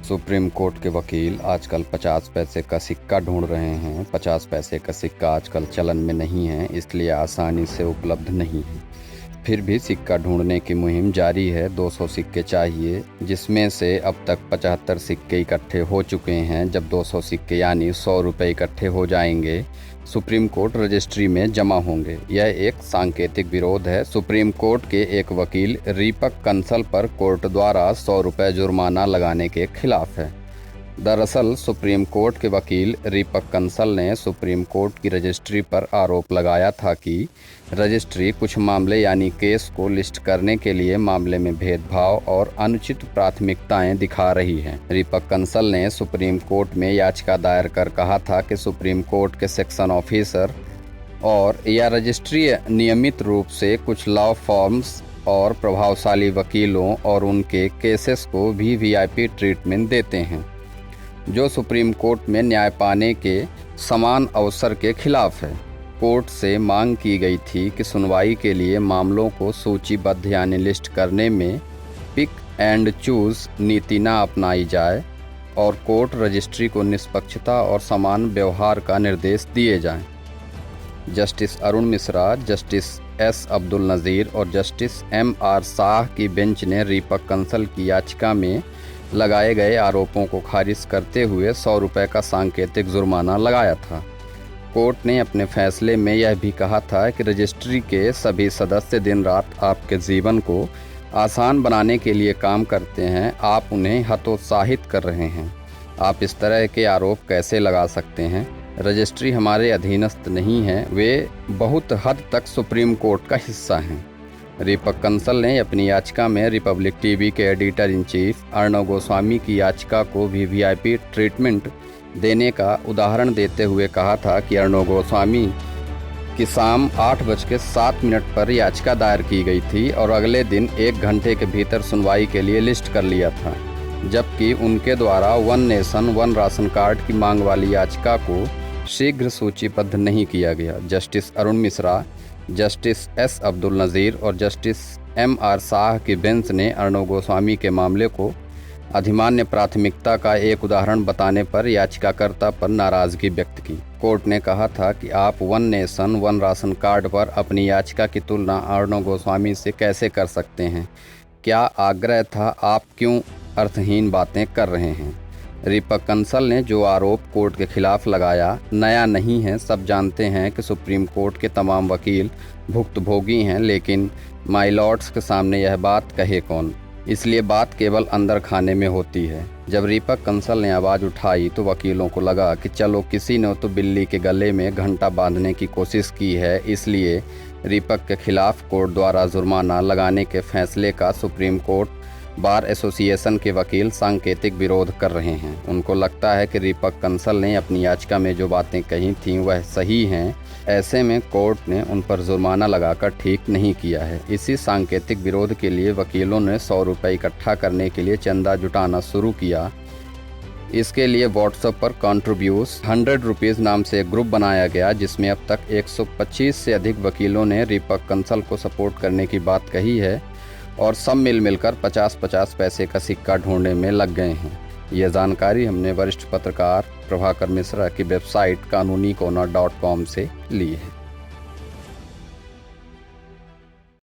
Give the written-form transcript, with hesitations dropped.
Supreme court के वकील आजकल 50 पैसे का सिक्का ढूंढ रहे हैं। 50 पैसे का सिक्का आजकल चलन में नहीं है, इसलिए आसानी से उपलब्ध नहीं है। फिर भी सिक्का ढूंढने की मुहिम जारी है। 200 सिक्के चाहिए, जिसमें से अब तक 75 सिक्के इकट्ठे हो चुके हैं। जब 200 सिक्के यानी 100 रुपये इकट्ठे हो जाएंगे, सुप्रीम कोर्ट रजिस्ट्री में जमा होंगे। यह एक सांकेतिक विरोध है। सुप्रीम कोर्ट के एक वकील दीपक कंसल पर कोर्ट द्वारा 100 रुपये जुर्माना लगाने के खिलाफ है। दरअसल सुप्रीम कोर्ट के वकील दीपक कंसल ने सुप्रीम कोर्ट की रजिस्ट्री पर आरोप लगाया था कि रजिस्ट्री कुछ मामले यानी केस को लिस्ट करने के लिए मामले में भेदभाव और अनुचित प्राथमिकताएं दिखा रही है। दीपक कंसल ने सुप्रीम कोर्ट में याचिका दायर कर कहा था कि सुप्रीम कोर्ट के सेक्शन ऑफिसर और या रजिस्ट्री नियमित रूप से कुछ लॉ फॉर्म्स और प्रभावशाली वकीलों और उनके केसेस को भी वीआईपी ट्रीटमेंट देते हैं, जो सुप्रीम कोर्ट में न्याय पाने के समान अवसर के खिलाफ है। कोर्ट से मांग की गई थी कि सुनवाई के लिए मामलों को सूचीबद्ध यानी लिस्ट करने में पिक एंड चूज नीति न अपनाई जाए और कोर्ट रजिस्ट्री को निष्पक्षता और समान व्यवहार का निर्देश दिए जाएं। Justice Arun Mishra, justice S Abdul Nazeer और जस्टिस एम.आर. शाह की बेंच ने दीपक कंसल की याचिका में लगाए गए आरोपों को खारिज करते हुए 100 रुपये का सांकेतिक जुर्माना लगाया था। कोर्ट ने अपने फैसले में यह भी कहा था कि रजिस्ट्री के सभी सदस्य दिन रात आपके जीवन को आसान बनाने के लिए काम करते हैं। आप उन्हें हतोत्साहित कर रहे हैं। आप इस तरह के आरोप कैसे लगा सकते हैं? रजिस्ट्री हमारे अधीनस्थ नहीं है, वे बहुत हद तक सुप्रीम कोर्ट का हिस्सा हैं। दीपक कंसल ने अपनी याचिका में रिपब्लिक टीवी के editor in chief Arnab Goswami की याचिका को भी वीआईपी ट्रीटमेंट देने का उदाहरण देते हुए कहा था कि अर्णव गोस्वामी की शाम 8:07 पर याचिका दायर की गई थी और अगले दिन 1 घंटे के भीतर सुनवाई के लिए लिस्ट कर लिया था, जबकि उनके द्वारा one nation one ration card की मांग वाली याचिका को शीघ्र सूचीबद्ध नहीं किया गया। Justice Arun Mishra, justice S Abdul Nazeer और जस्टिस एम.आर. शाह की बेंच ने अर्णव गोस्वामी के मामले को अधिमान्य प्राथमिकता का एक उदाहरण बताने पर याचिकाकर्ता पर नाराजगी व्यक्त की। कोर्ट ने कहा था कि आप one nation one ration card पर अपनी याचिका की तुलना अर्णव गोस्वामी से कैसे कर सकते हैं? क्या आग्रह था? आप क्यों अर्थहीन बातें कर रहे हैं? दीपक कंसल ने जो आरोप कोर्ट के खिलाफ लगाया नया नहीं है। सब जानते हैं कि सुप्रीम कोर्ट के तमाम वकील भुक्तभोगी हैं, लेकिन माय लॉर्ड्स के सामने यह बात कहे कौन? इसलिए बात केवल अंदर खाने में होती है। जब दीपक कंसल ने आवाज़ उठाई तो वकीलों को लगा कि चलो किसी ने तो बिल्ली के गले में घंटा बांधने की कोशिश की है, इसलिए दीपक के खिलाफ कोर्ट द्वारा जुर्माना लगाने के फैसले का सुप्रीम कोर्ट बार एसोसिएशन के वकील सांकेतिक विरोध कर रहे हैं। उनको लगता है कि दीपक कंसल ने अपनी याचिका में जो बातें कही थीं वह सही हैं। ऐसे में कोर्ट ने उन पर जुर्माना लगाकर ठीक नहीं किया है। इसी सांकेतिक विरोध के लिए वकीलों ने 100 रुपये इकट्ठा करने के लिए चंदा जुटाना शुरू किया। इसके लिए व्हाट्सएप पर कॉन्ट्रीब्यूस 100 रुपीज़ नाम से एक ग्रुप बनाया गया, जिसमें अब तक 125 से अधिक वकीलों ने दीपक कंसल को सपोर्ट करने की बात कही है और सब मिलकर 50-50 पैसे का सिक्का ढूंढने में लग गए हैं। यह जानकारी हमने वरिष्ठ पत्रकार प्रभाकर मिश्रा की वेबसाइट कानूनीकोना.com से ली है।